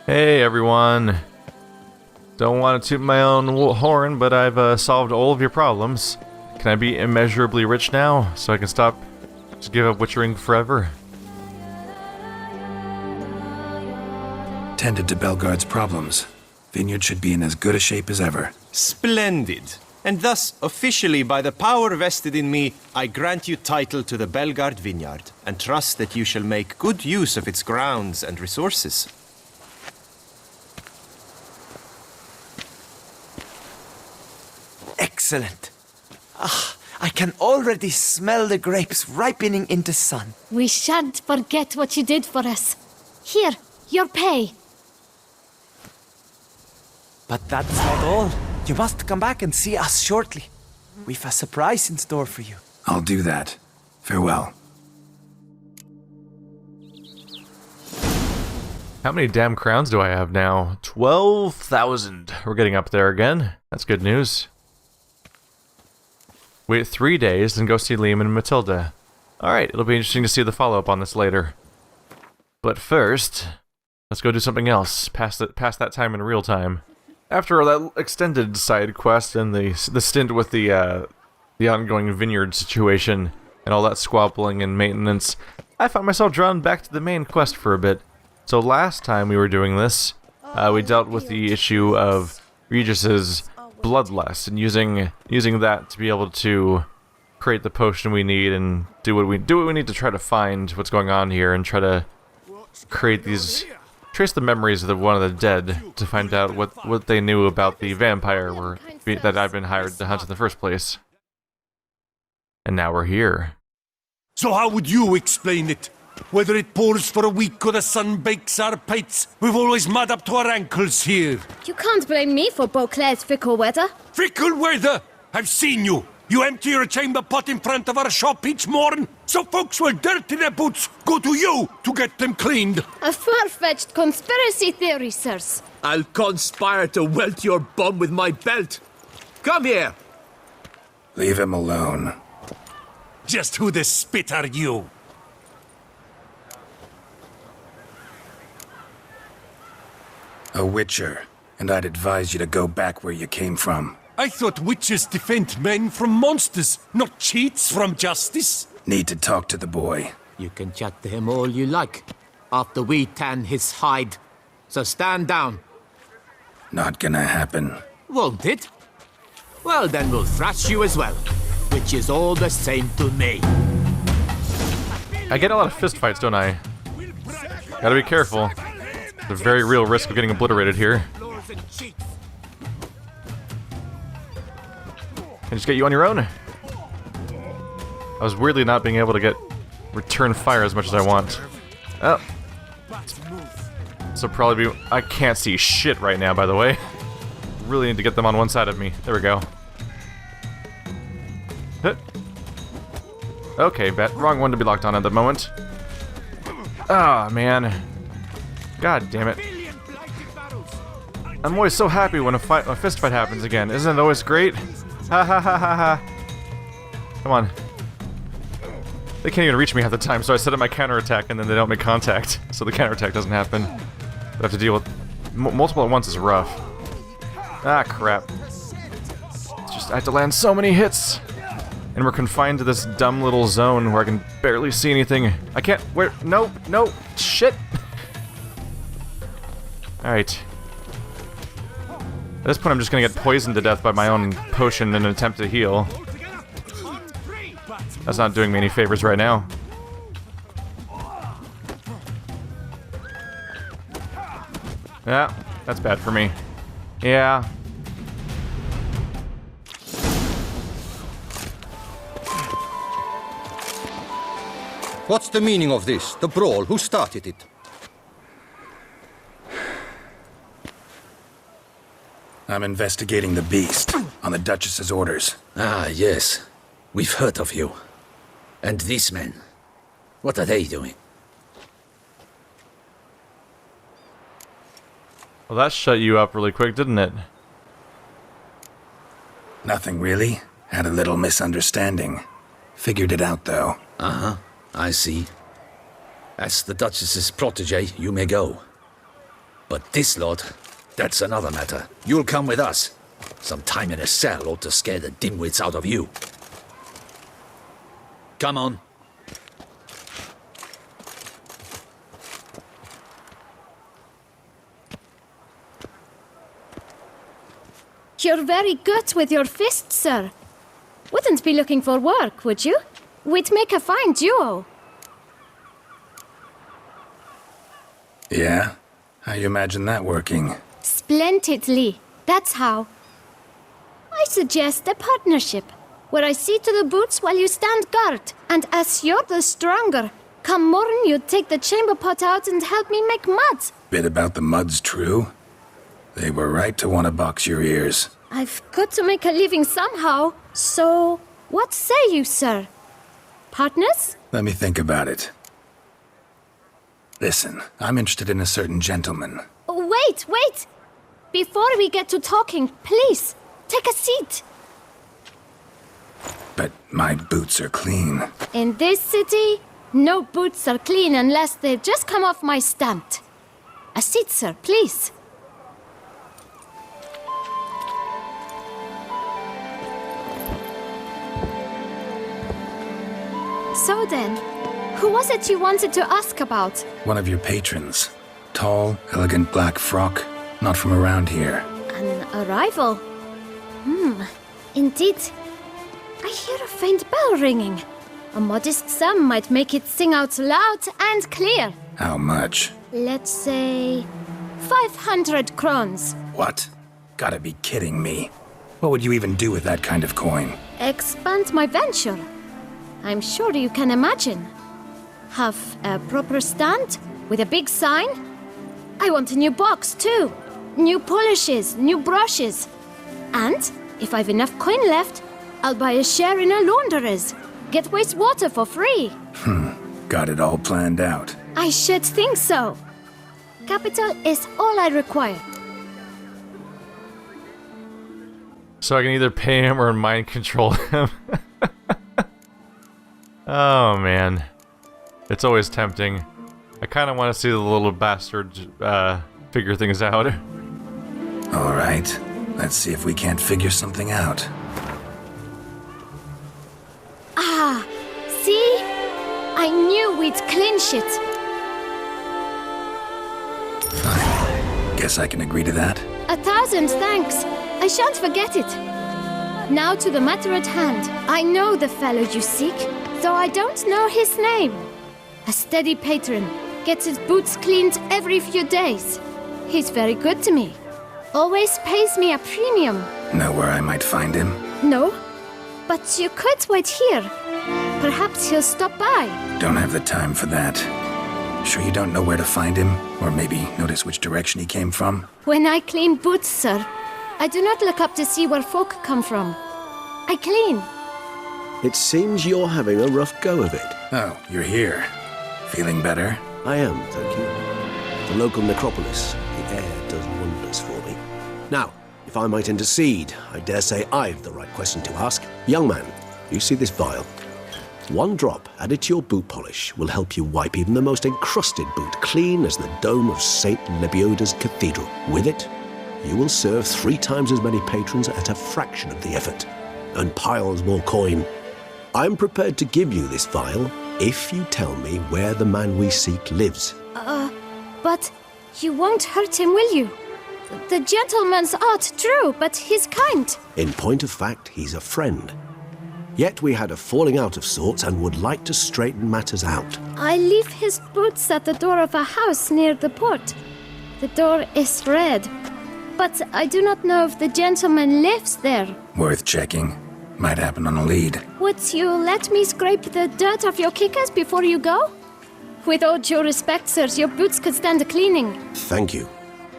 Hey everyone. Don't want to toot my own horn, but I've solved all of your problems. Can I be immeasurably rich now, so I can stop, just give up witchering forever? Tended to Bellegarde's problems. Vineyard should be in as good a shape as ever. Splendid. And thus, officially by the power vested in me, I grant you title to the Bellgard vineyard, and trust that you shall make good use of its grounds and resources. Excellent. I can already smell the grapes ripening into sun. We shan't forget what you did for us. Here, your pay. But that's not all. You must come back and see us shortly. We've a surprise in store for you. I'll do that. Farewell. How many damn crowns do I have now? 12,000. We're getting up there again. That's good news. Wait 3 days, then go see Liam and Matilda. Alright, it'll be interesting to see the follow-up on this later. But first, let's go do something else. Pass that time in real time. After that extended side quest and the stint with the ongoing vineyard situation and all that squabbling and maintenance, I found myself drawn back to the main quest for a bit. So last time we were doing this, we dealt with the issue of Regis's bloodlust and using that to be able to create the potion we need and do what we need to try to find what's going on here and try to trace the memories of one of the dead to find out what they knew about the vampire that I've been hired to hunt in the first place. And now we're here. So how would you explain it? Whether it pours for a week or the sun bakes our pates, we've always mud up to our ankles here. You can't blame me for Beauclair's fickle weather. Fickle weather! I've seen you! You empty your chamber pot in front of our shop each morn, so folks will dirty their boots go to you to get them cleaned. A far-fetched conspiracy theory, sirs. I'll conspire to welt your bum with my belt. Come here! Leave him alone. Just who the spit are you? A witcher, and I'd advise you to go back where you came from. I thought witches defend men from monsters, not cheats from justice. Need to talk to the boy. You can chat to him all you like, after we tan his hide. So stand down. Not gonna happen. Won't it? Well, then we'll thrash you as well, which is all the same to me. I get a lot of fist fights, don't I? Gotta be careful. There's a very real risk of getting obliterated here. Can I just get you on your own? I was weirdly not being able to return fire as much as I want. Oh. So probably be... I can't see shit right now, by the way. Really need to get them on one side of me. There we go. Okay, wrong one to be locked on at the moment. Ah, man. God damn it. I'm always so happy when a fist fight happens again. Isn't it always great? Ha ha ha ha ha. Come on. They can't even reach me half the time, so I set up my counterattack and then they don't make contact. So the counterattack doesn't happen. I have to deal with... multiple at once is rough. Ah, crap. It's just, I have to land so many hits. And we're confined to this dumb little zone where I can barely see anything. I can't... Where... No, no, shit! Alright. At this point I'm just gonna get poisoned to death by my own potion in an attempt to heal. That's not doing me any favors right now. Yeah, that's bad for me. Yeah. What's the meaning of this? The brawl? Who started it? I'm investigating the beast, on the Duchess's orders. Ah, yes. We've heard of you. And these men, what are they doing? Well, that shut you up really quick, didn't it? Nothing really. Had a little misunderstanding. Figured it out, though. Uh-huh, I see. As the Duchess's protege, you may go. But this lot, that's another matter. You'll come with us. Some time in a cell ought to scare the dimwits out of you. Come on. You're very good with your fists, sir. Wouldn't be looking for work, would you? We'd make a fine duo. Yeah? How you imagine that working? Splendidly. That's how. I suggest a partnership, where I see to the boots while you stand guard. And as you're the stronger, come morn you take the chamber pot out and help me make mud. Bit about the mud's true? They were right to want to box your ears. I've got to make a living somehow, so what say you, sir? Partners? Let me think about it. Listen, I'm interested in a certain gentleman. Wait! Before we get to talking, please, take a seat. But my boots are clean. In this city, no boots are clean unless they just come off my stamp. A seat, sir, please. So then, who was it you wanted to ask about? One of your patrons. Tall, elegant black frock. Not from around here. An arrival? Indeed. I hear a faint bell ringing. A modest sum might make it sing out loud and clear. How much? Let's say 500 crowns. What? Gotta be kidding me. What would you even do with that kind of coin? Expand my venture. I'm sure you can imagine. Have a proper stand with a big sign. I want a new box too. New polishes, new brushes. And if I've enough coin left, I'll buy a share in a launderer's. Get wastewater for free. Got it all planned out. I should think so. Capital is all I require. So I can either pay him or mind control him. Oh man. It's always tempting. I kind of want to see the little bastard figure things out. Alright, let's see if we can't figure something out. Ah, see? I knew we'd clinch it. Fine. Guess I can agree to that. 1,000 thanks. I shan't forget it. Now to the matter at hand. I know the fellow you seek, though I don't know his name. A steady patron. Gets his boots cleaned every few days. He's very good to me. Always pays me a premium. Know where I might find him? No, but you could wait here. Perhaps he'll stop by. Don't have the time for that. Sure you don't know where to find him? Or maybe notice which direction he came from? When I clean boots, sir, I do not look up to see where folk come from. I clean. It seems you're having a rough go of it. Oh, you're here. Feeling better? I am, thank you. The local necropolis, the air does wonders for me. Now, if I might intercede, I dare say I've the right question to ask. Young man, you see this vial? One drop added to your boot polish will help you wipe even the most encrusted boot clean as the dome of St. Lebioda's Cathedral. With it, you will serve 3 times as many patrons at a fraction of the effort, and piles more coin. I'm prepared to give you this vial if you tell me where the man we seek lives. But you won't hurt him, will you? The gentleman's art, true, but he's kind. In point of fact, he's a friend. Yet we had a falling out of sorts and would like to straighten matters out. I leave his boots at the door of a house near the port. The door is red, but I do not know if the gentleman lives there. Worth checking. Might happen on a lead. Would you let me scrape the dirt off your kickers before you go? With all due respect, sirs, your boots could stand a cleaning. Thank you.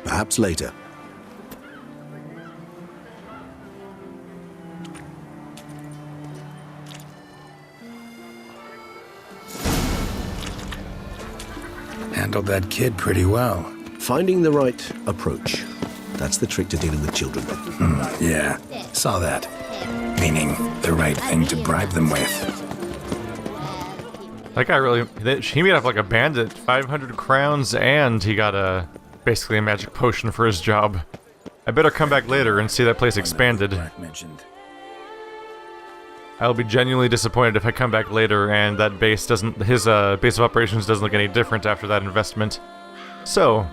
Perhaps later. Handled that kid pretty well. Finding the right approach. That's the trick to dealing with children. Yeah, saw that. Meaning, the right thing to bribe them with. That guy really... He made up like a bandit. 500 crowns and he got basically a magic potion for his job. I better come back later and see that place expanded. Mentioned. I'll be genuinely disappointed if I come back later and that base doesn't, his base of operations doesn't look any different after that investment. So,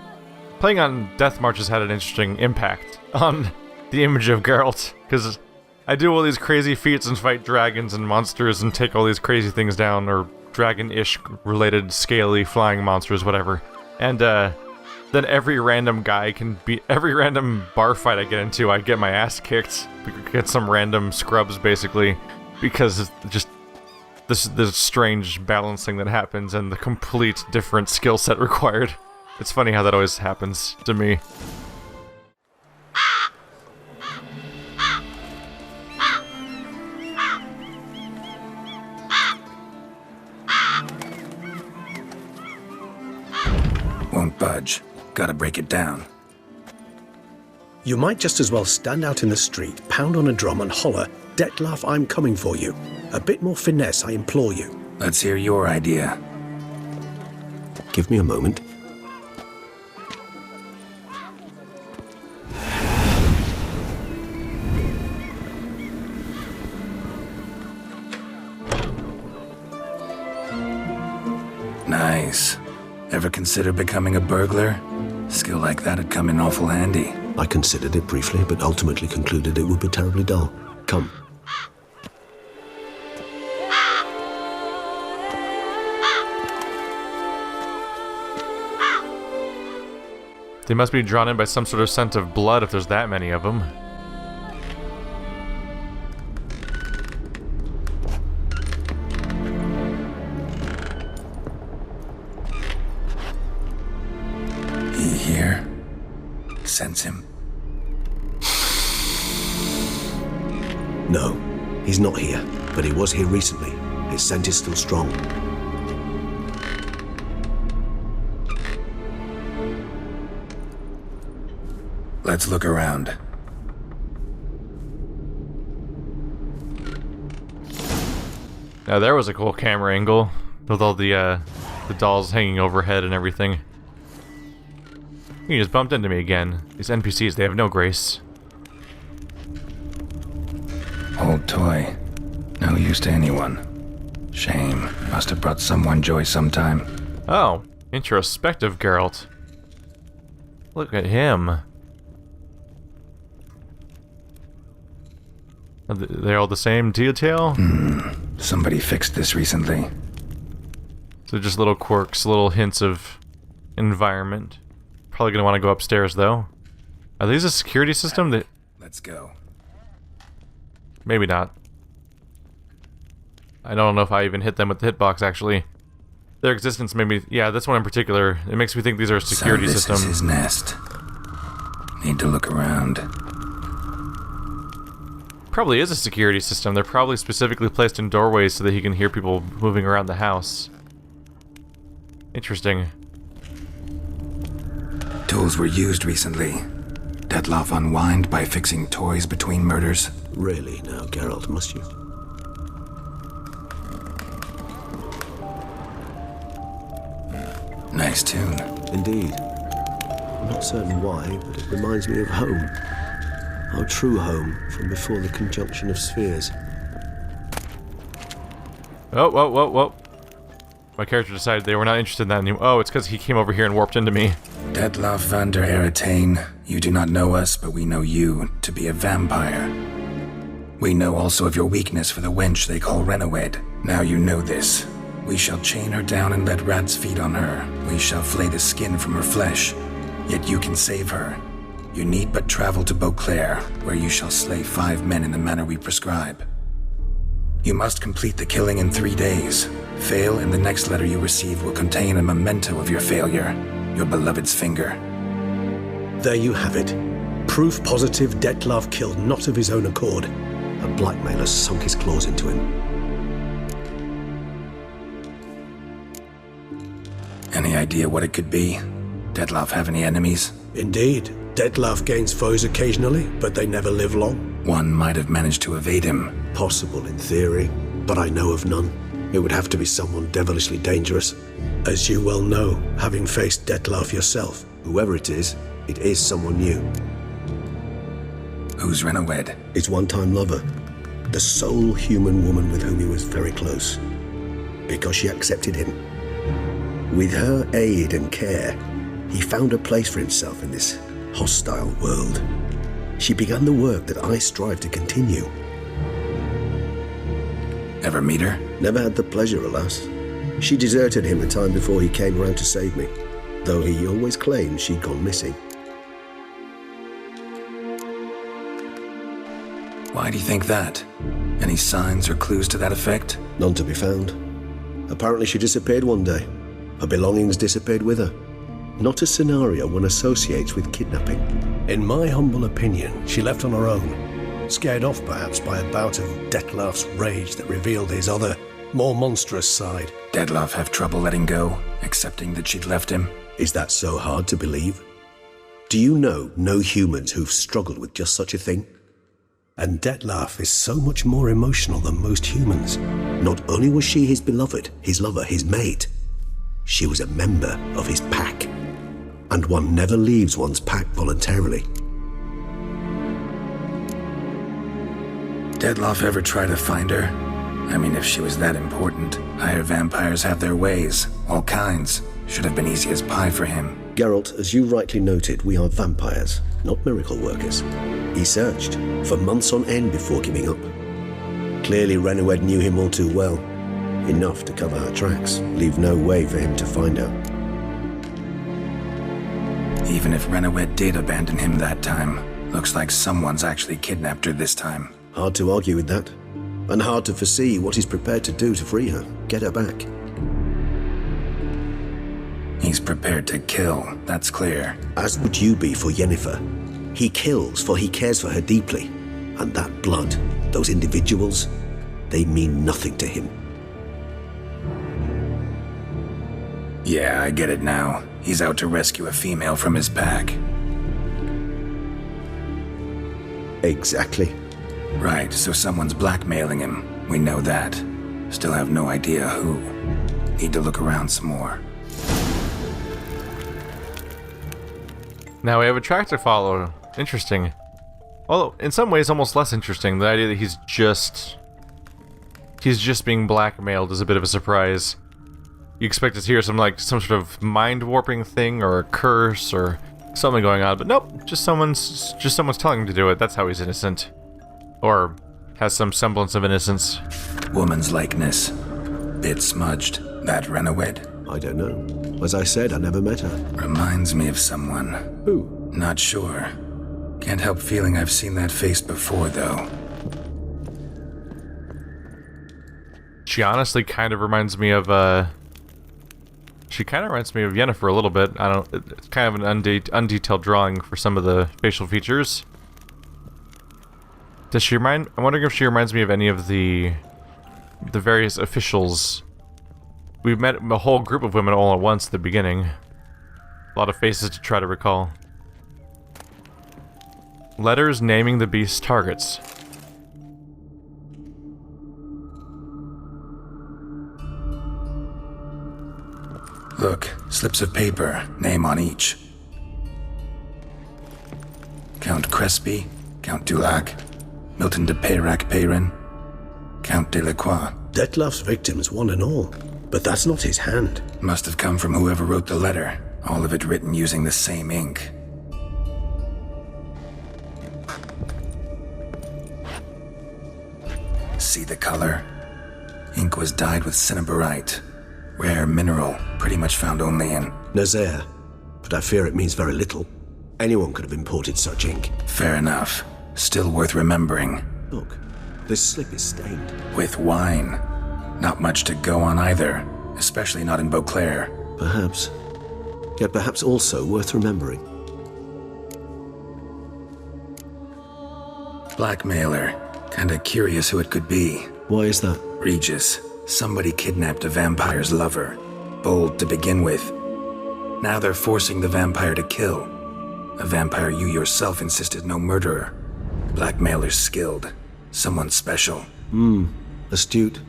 playing on Death March has had an interesting impact on the image of Geralt, because I do all these crazy feats and fight dragons and monsters and take all these crazy things down, or dragon-ish related scaly flying monsters, whatever. And then every random guy can beat, every random bar fight I get into, I get my ass kicked. Get some random scrubs, basically. Because it's just this strange balancing that happens and the complete different skill set required. It's funny how that always happens to me. Won't budge. Gotta break it down. You might just as well stand out in the street, pound on a drum and holler, "Detlaf, I'm coming for you." A bit more finesse, I implore you. Let's hear your idea. Give me a moment. Nice. Ever consider becoming a burglar? Skill like that'd come in awful handy. I considered it briefly, but ultimately concluded it would be terribly dull. Come. They must be drawn in by some sort of scent of blood if there's that many of them. He here? Sense him? No, he's not here, but he was here recently. His scent is still strong. Let's look around. Now there was a cool camera angle, with all the dolls hanging overhead and everything. You just bumped into me again. These NPCs, they have no grace. Old toy. No use to anyone. Shame. Must have brought someone joy sometime. Oh, introspective Geralt. Look at him. Are they all the same detail? Somebody fixed this recently. So just little quirks, little hints of environment. Probably gonna want to go upstairs though. Are these a security system? That Let's go. maybe not. I don't know if I even hit them with the hitbox actually. Their existence made me, yeah, this one in particular, it makes me think these are a security so system. This is his nest. Need to look around. Probably is a security system. They're probably specifically placed in doorways so that he can hear people moving around the house. Interesting. Tools were used recently. Detlaf unwind by fixing toys between murders. Really now, Geralt, must you? Nice tune. Indeed. I'm not certain why, but it reminds me of home. Our true home from before the conjunction of spheres. Oh, whoa, whoa, whoa. My character decided they were not interested in that anymore. Oh, it's because he came over here and warped into me. Detlaf van der Eretain, you do not know us, but we know you to be a vampire. We know also of your weakness for the wench they call Renawed. Now you know this. We shall chain her down and let rats feed on her. We shall flay the skin from her flesh. Yet you can save her. You need but travel to Beauclair, where you shall slay 5 men in the manner we prescribe. You must complete the killing in 3 days. Fail, and the next letter you receive will contain a memento of your failure. Your beloved's finger. There you have it. Proof positive Detlaf killed not of his own accord. A blackmailer sunk his claws into him. Any idea what it could be? Detlaf have any enemies? Indeed. Detlaf gains foes occasionally, but they never live long. One might have managed to evade him. Possible in theory, but I know of none. It would have to be someone devilishly dangerous. As you well know, having faced Detlaf yourself, Whoever it is someone new. Who's Renowed? His one-time lover. The sole human woman with whom he was very close. Because she accepted him. With her aid and care, he found a place for himself in this hostile world. She began the work that I strive to continue. Ever meet her? Never had the pleasure, alas. She deserted him a time before he came around to save me, though he always claimed she'd gone missing. Why do you think that? Any signs or clues to that effect? None to be found. Apparently she disappeared one day. Her belongings disappeared with her. Not a scenario one associates with kidnapping. In my humble opinion, she left on her own. Scared off perhaps by a bout of Detlef's rage that revealed his other, more monstrous side. Detlef have trouble letting go, accepting that she'd left him? Is that so hard to believe? Do you know no humans who've struggled with just such a thing? And Detlef is so much more emotional than most humans. Not only was she his beloved, his lover, his mate, she was a member of his pack. And one never leaves one's pack voluntarily. Detlef ever try to find her? I mean, if she was that important. Higher vampires have their ways, all kinds. Should have been easy as pie for him. Geralt, as you rightly noted, we are vampires, not miracle workers. He searched for months on end before giving up. Clearly Renowed knew him all too well. Enough to cover her tracks, leave no way for him to find her. Even if Renowed did abandon him that time, looks like someone's actually kidnapped her this time. Hard to argue with that. And hard to foresee what he's prepared to do to free her, get her back. He's prepared to kill, that's clear. As would you be for Yennefer. He kills for he cares for her deeply. And that blood, those individuals, they mean nothing to him. Yeah, I get it now. He's out to rescue a female from his pack. Exactly. Right, so someone's blackmailing him. We know that. Still have no idea who. Need to look around some more. Now we have a track to follow. Interesting. Although, in some ways, almost less interesting. The idea that he's just being blackmailed is a bit of a surprise. You expect to hear some sort of mind-warping thing or a curse or something going on, but nope, just someone's telling him to do it. That's how he's innocent. Or has some semblance of innocence. Woman's likeness. Bit smudged. That Renowed? I don't know. As I said, I never met her. Reminds me of someone. Who? Not sure. Can't help feeling I've seen that face before, though. She honestly kind of reminds me of, Yennefer a little bit. It's kind of an undetailed drawing for some of the facial features. Does she remind... I'm wondering if she reminds me of any of the various officials. We've met a whole group of women all at once at the beginning. A lot of faces to try to recall. Letters naming the beast's targets. Look, slips of paper, name on each. Count Crespi, Count Dulac, Milton de Peyrac-Peyrin, Count Delacroix. Detlef's victims, one and all. But that's not his hand. Must have come from whoever wrote the letter. All of it written using the same ink. See the color? Ink was dyed with cinnabarite. Rare mineral, pretty much found only in... Nazaire. But I fear it means very little. Anyone could have imported such ink. Fair enough. Still worth remembering. Look, this slip is stained. With wine. Not much to go on either, especially not in Beauclair. Perhaps. Yet perhaps also worth remembering. Blackmailer. Kinda curious who it could be. Why is that? Regis. Somebody kidnapped a vampire's lover. Bold to begin with. Now they're forcing the vampire to kill. A vampire you yourself insisted no murderer. Blackmailer's skilled. Someone special. Astute.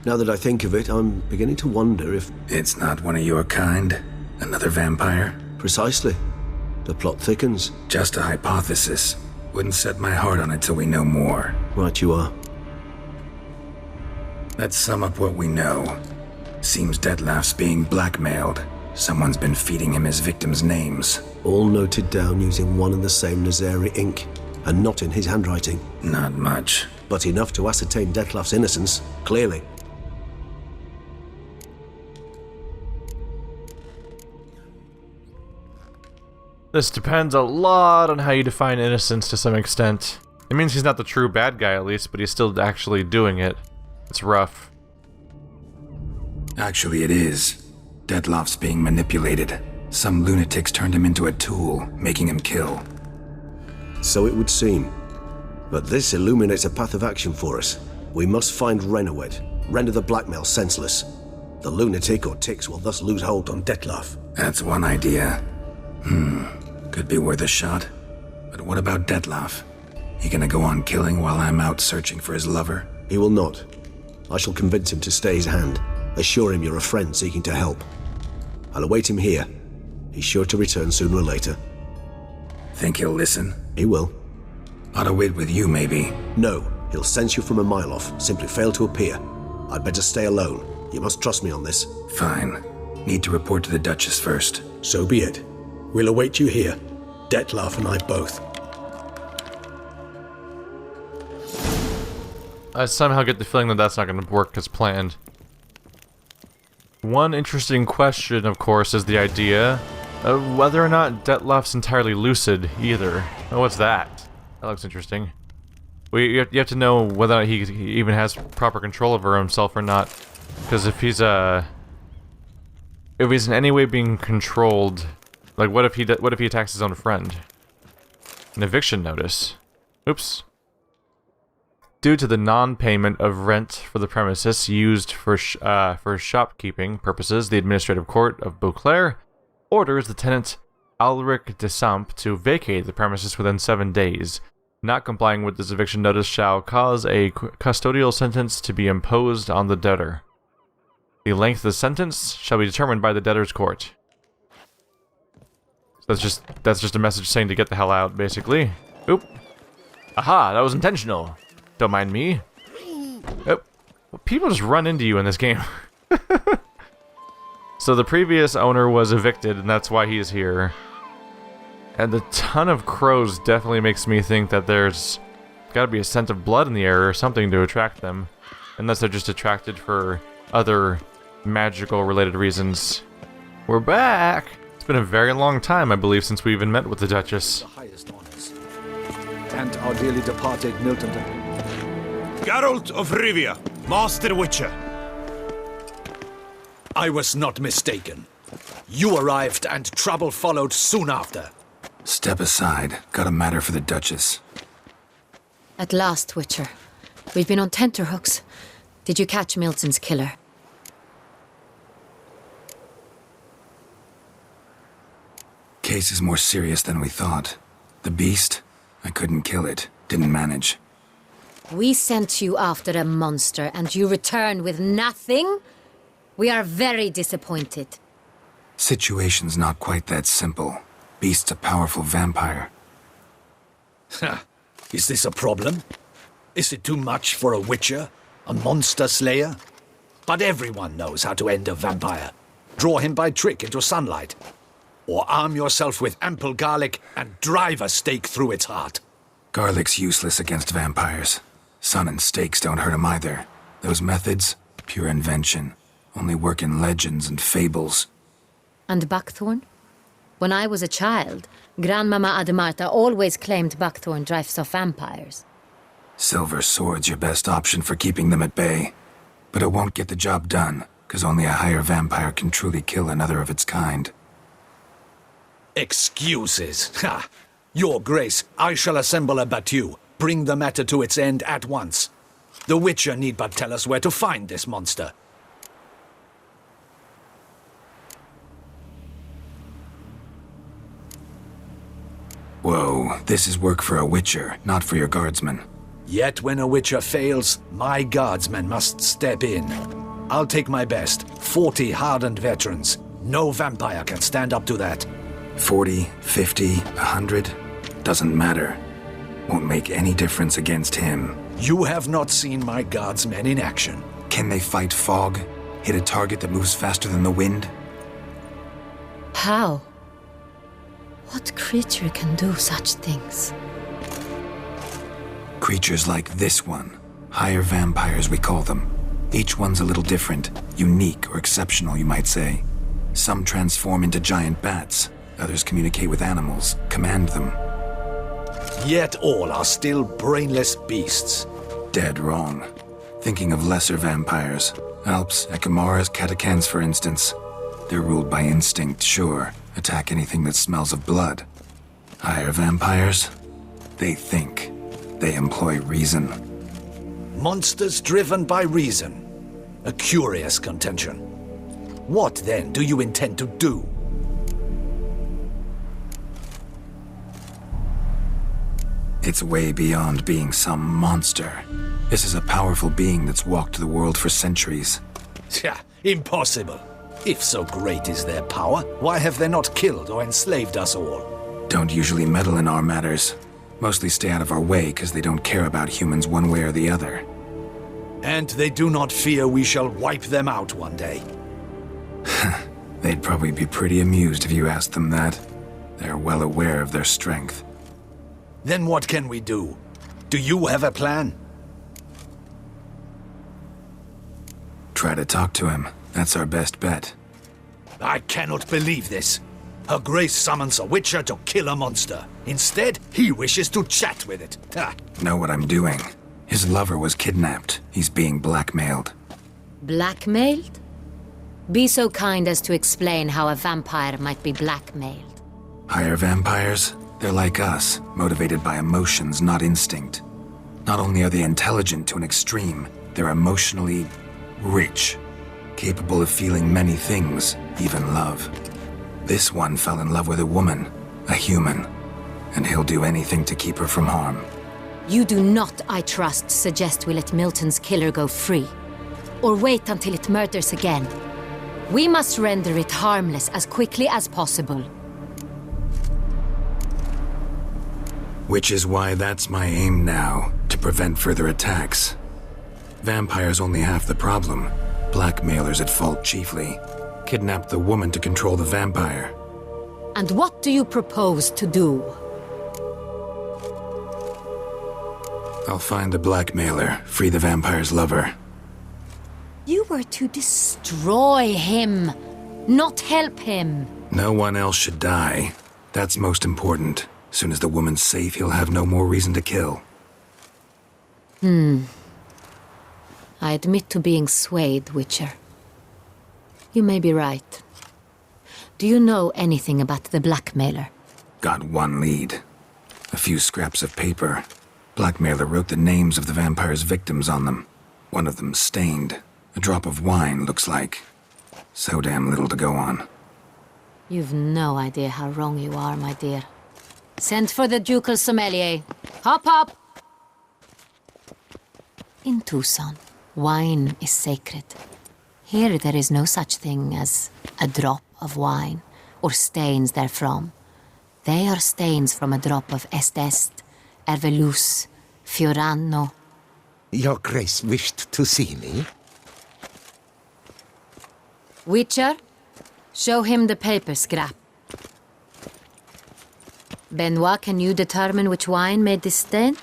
Now that I think of it, I'm beginning to wonder if... It's not one of your kind? Another vampire? Precisely. The plot thickens. Just a hypothesis. Wouldn't set my heart on it till we know more. Right you are. Let's sum up what we know. Seems Detlef's being blackmailed. Someone's been feeding him his victims' names. All noted down using one and the same Nazari ink, and not in his handwriting. Not much. But enough to ascertain Detlef's innocence, clearly. This depends a lot on how you define innocence to some extent. It means he's not the true bad guy at least, but he's still actually doing it. It's rough. Actually, it is. Detlef's being manipulated. Some lunatics turned him into a tool, making him kill. So it would seem. But this illuminates a path of action for us. We must find Renowed, render the blackmail senseless. The lunatic or ticks will thus lose hold on Detlef. That's one idea. Could be worth a shot. But what about Detlef? He gonna go on killing while I'm out searching for his lover? He will not. I shall convince him to stay his hand. Assure him you're a friend seeking to help. I'll await him here. He's sure to return sooner or later. Think he'll listen? He will. Ought to wait with you, maybe. No, he'll sense you from a mile off. Simply fail to appear. I'd better stay alone. You must trust me on this. Fine. Need to report to the Duchess first. So be it. We'll await you here. Detlef and I both. I somehow get the feeling that that's not going to work as planned. One interesting question, of course, is the idea of whether or not Detlef's entirely lucid, either. Oh, what's that? That looks interesting. You have to know whether or not he even has proper control over himself or not. Because if he's in any way being controlled, like what if he attacks his own friend? An eviction notice. Oops. Due to the non-payment of rent for the premises used for shopkeeping purposes, the Administrative Court of Beauclair orders the tenant Alric de Samp to vacate the premises within 7 days. Not complying with this eviction notice shall cause a custodial sentence to be imposed on the debtor. The length of the sentence shall be determined by the debtor's court. So that's just a message saying to get the hell out, basically. Oop. Aha, that was intentional. Don't mind me. Oh, people just run into you in this game. So the previous owner was evicted, and that's why he is here. And the ton of crows definitely makes me think that there's got to be a scent of blood in the air or something to attract them. Unless they're just attracted for other magical related reasons. We're back! It's been a very long time, I believe, since we even met with the Duchess. The highest honors. And our dearly departed Milton. Geralt of Rivia, Master Witcher. I was not mistaken. You arrived and trouble followed soon after. Step aside. Got a matter for the Duchess. At last, Witcher. We've been on tenterhooks. Did you catch Milton's killer? Case is more serious than we thought. The beast? I couldn't kill it. Didn't manage. We sent you after a monster, and you returned with nothing? We are very disappointed. Situation's not quite that simple. Beast's a powerful vampire. Is this a problem? Is it too much for a witcher? A monster slayer? But everyone knows how to end a vampire. Draw him by trick into sunlight. Or arm yourself with ample garlic and drive a stake through its heart. Garlic's useless against vampires. Sun and stakes don't hurt him either. Those methods, pure invention. Only work in legends and fables. And buckthorn? When I was a child, Grandmama Ademarta always claimed buckthorn drives off vampires. Silver sword's your best option for keeping them at bay. But it won't get the job done, because only a higher vampire can truly kill another of its kind. Excuses. Ha! Your Grace, I shall assemble a battue. Bring the matter to its end at once. The Witcher need but tell us where to find this monster. Whoa, this is work for a Witcher, not for your guardsmen. Yet when a Witcher fails, my guardsmen must step in. I'll take my best, 40 hardened veterans. No vampire can stand up to that. 40, 50, 100, doesn't matter. Won't make any difference against him. You have not seen my guardsmen in action. Can they fight fog? Hit a target that moves faster than the wind? How? What creature can do such things? Creatures like this one. Higher vampires, we call them. Each one's a little different, unique or exceptional, you might say. Some transform into giant bats. Others communicate with animals, command them. Yet all are still brainless beasts. Dead wrong. Thinking of lesser vampires. Alps, Ekamaras, Catacans, for instance. They're ruled by instinct, sure. Attack anything that smells of blood. Higher vampires? They think. They employ reason. Monsters driven by reason. A curious contention. What, then, do you intend to do? It's way beyond being some monster. This is a powerful being that's walked the world for centuries. Tja, impossible. If so great is their power, why have they not killed or enslaved us all? Don't usually meddle in our matters. Mostly stay out of our way because they don't care about humans one way or the other. And they do not fear we shall wipe them out one day. They'd probably be pretty amused if you asked them that. They're well aware of their strength. Then what can we do? Do you have a plan? Try to talk to him. That's our best bet. I cannot believe this. Her Grace summons a witcher to kill a monster. Instead, he wishes to chat with it. Ha. Know what I'm doing. His lover was kidnapped. He's being blackmailed. Blackmailed? Be so kind as to explain how a vampire might be blackmailed. Higher vampires? They're like us, motivated by emotions, not instinct. Not only are they intelligent to an extreme, they're emotionally rich, capable of feeling many things, even love. This one fell in love with a woman, a human, and he'll do anything to keep her from harm. You do not, I trust, suggest we let Milton's killer go free, or wait until it murders again. We must render it harmless as quickly as possible. Which is why that's my aim now, to prevent further attacks. Vampires only half the problem. Blackmailers at fault chiefly. Kidnapped the woman to control the vampire. And what do you propose to do? I'll find the blackmailer, free the vampire's lover. You were to destroy him, not help him. No one else should die. That's most important. Soon as the woman's safe, he'll have no more reason to kill. I admit to being swayed, Witcher. You may be right. Do you know anything about the blackmailer? Got one lead. A few scraps of paper. Blackmailer wrote the names of the vampire's victims on them. One of them stained. A drop of wine, looks like. So damn little to go on. You've no idea how wrong you are, my dear. Send for the ducal sommelier. Hop, hop! In Toussaint, wine is sacred. Here there is no such thing as a drop of wine, or stains therefrom. They are stains from a drop of Est, Ervelus, Fiorano. Your Grace wished to see me? Witcher, show him the paper scrap. Benoit, can you determine which wine made this stain?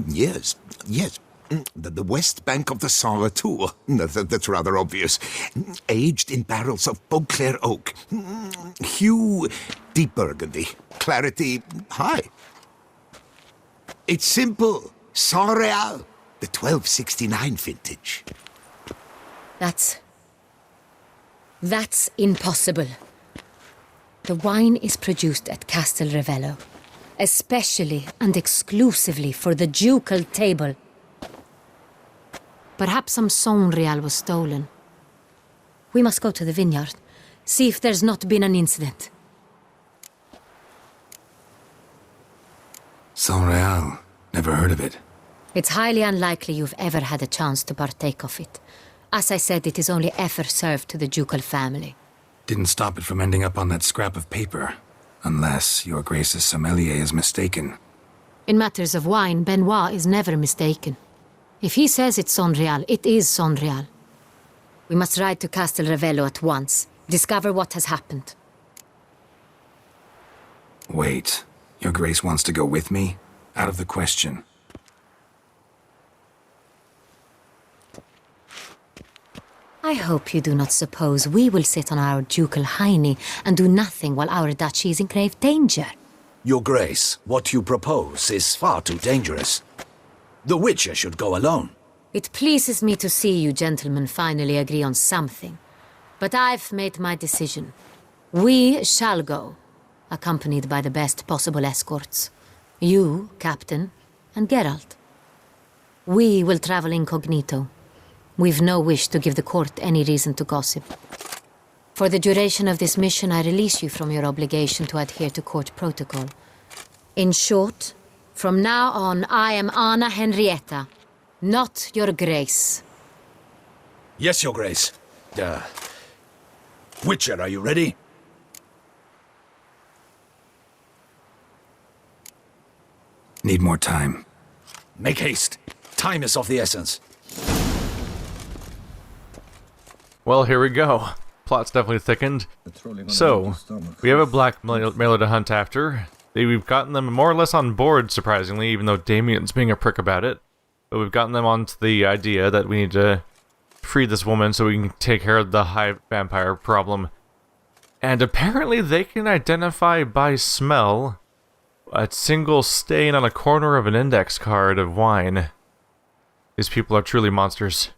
Yes. The west bank of the Saint Retour. That's rather obvious. Aged in barrels of Beauclair oak. Hue, deep burgundy. Clarity, high. It's simple. Saint Real, the 1269 vintage. That's impossible. The wine is produced at Castel Ravello, especially and exclusively for the ducal table. Perhaps some Saint Real was stolen. We must go to the vineyard, see if there's not been an incident. Saint Real. Never heard of it. It's highly unlikely you've ever had a chance to partake of it. As I said, it is only ever served to the ducal family. Didn't stop it from ending up on that scrap of paper. Unless your Grace's sommelier is mistaken. In matters of wine, Benoit is never mistaken. If he says it's Sonreal, it is Sonreal. We must ride to Castel Ravello at once. Discover what has happened. Wait. Your Grace wants to go with me? Out of the question. I hope you do not suppose we will sit on our ducal hiney and do nothing while our duchy is in grave danger. Your Grace, what you propose is far too dangerous. The Witcher should go alone. It pleases me to see you gentlemen finally agree on something. But I've made my decision. We shall go, accompanied by the best possible escorts. You, Captain, and Geralt. We will travel incognito. We've no wish to give the court any reason to gossip. For the duration of this mission, I release you from your obligation to adhere to court protocol. In short, from now on, I am Anna Henrietta, not your Grace. Yes, Your Grace. Witcher, are you ready? Need more time. Make haste. Time is of the essence. Well, here we go. Plot's definitely thickened. So, we have a blackmailer to hunt after. We've gotten them more or less on board, surprisingly, even though Damien's being a prick about it. But we've gotten them onto the idea that we need to free this woman so we can take care of the high vampire problem. And apparently they can identify by smell a single stain on a corner of an index card of wine. These people are truly monsters.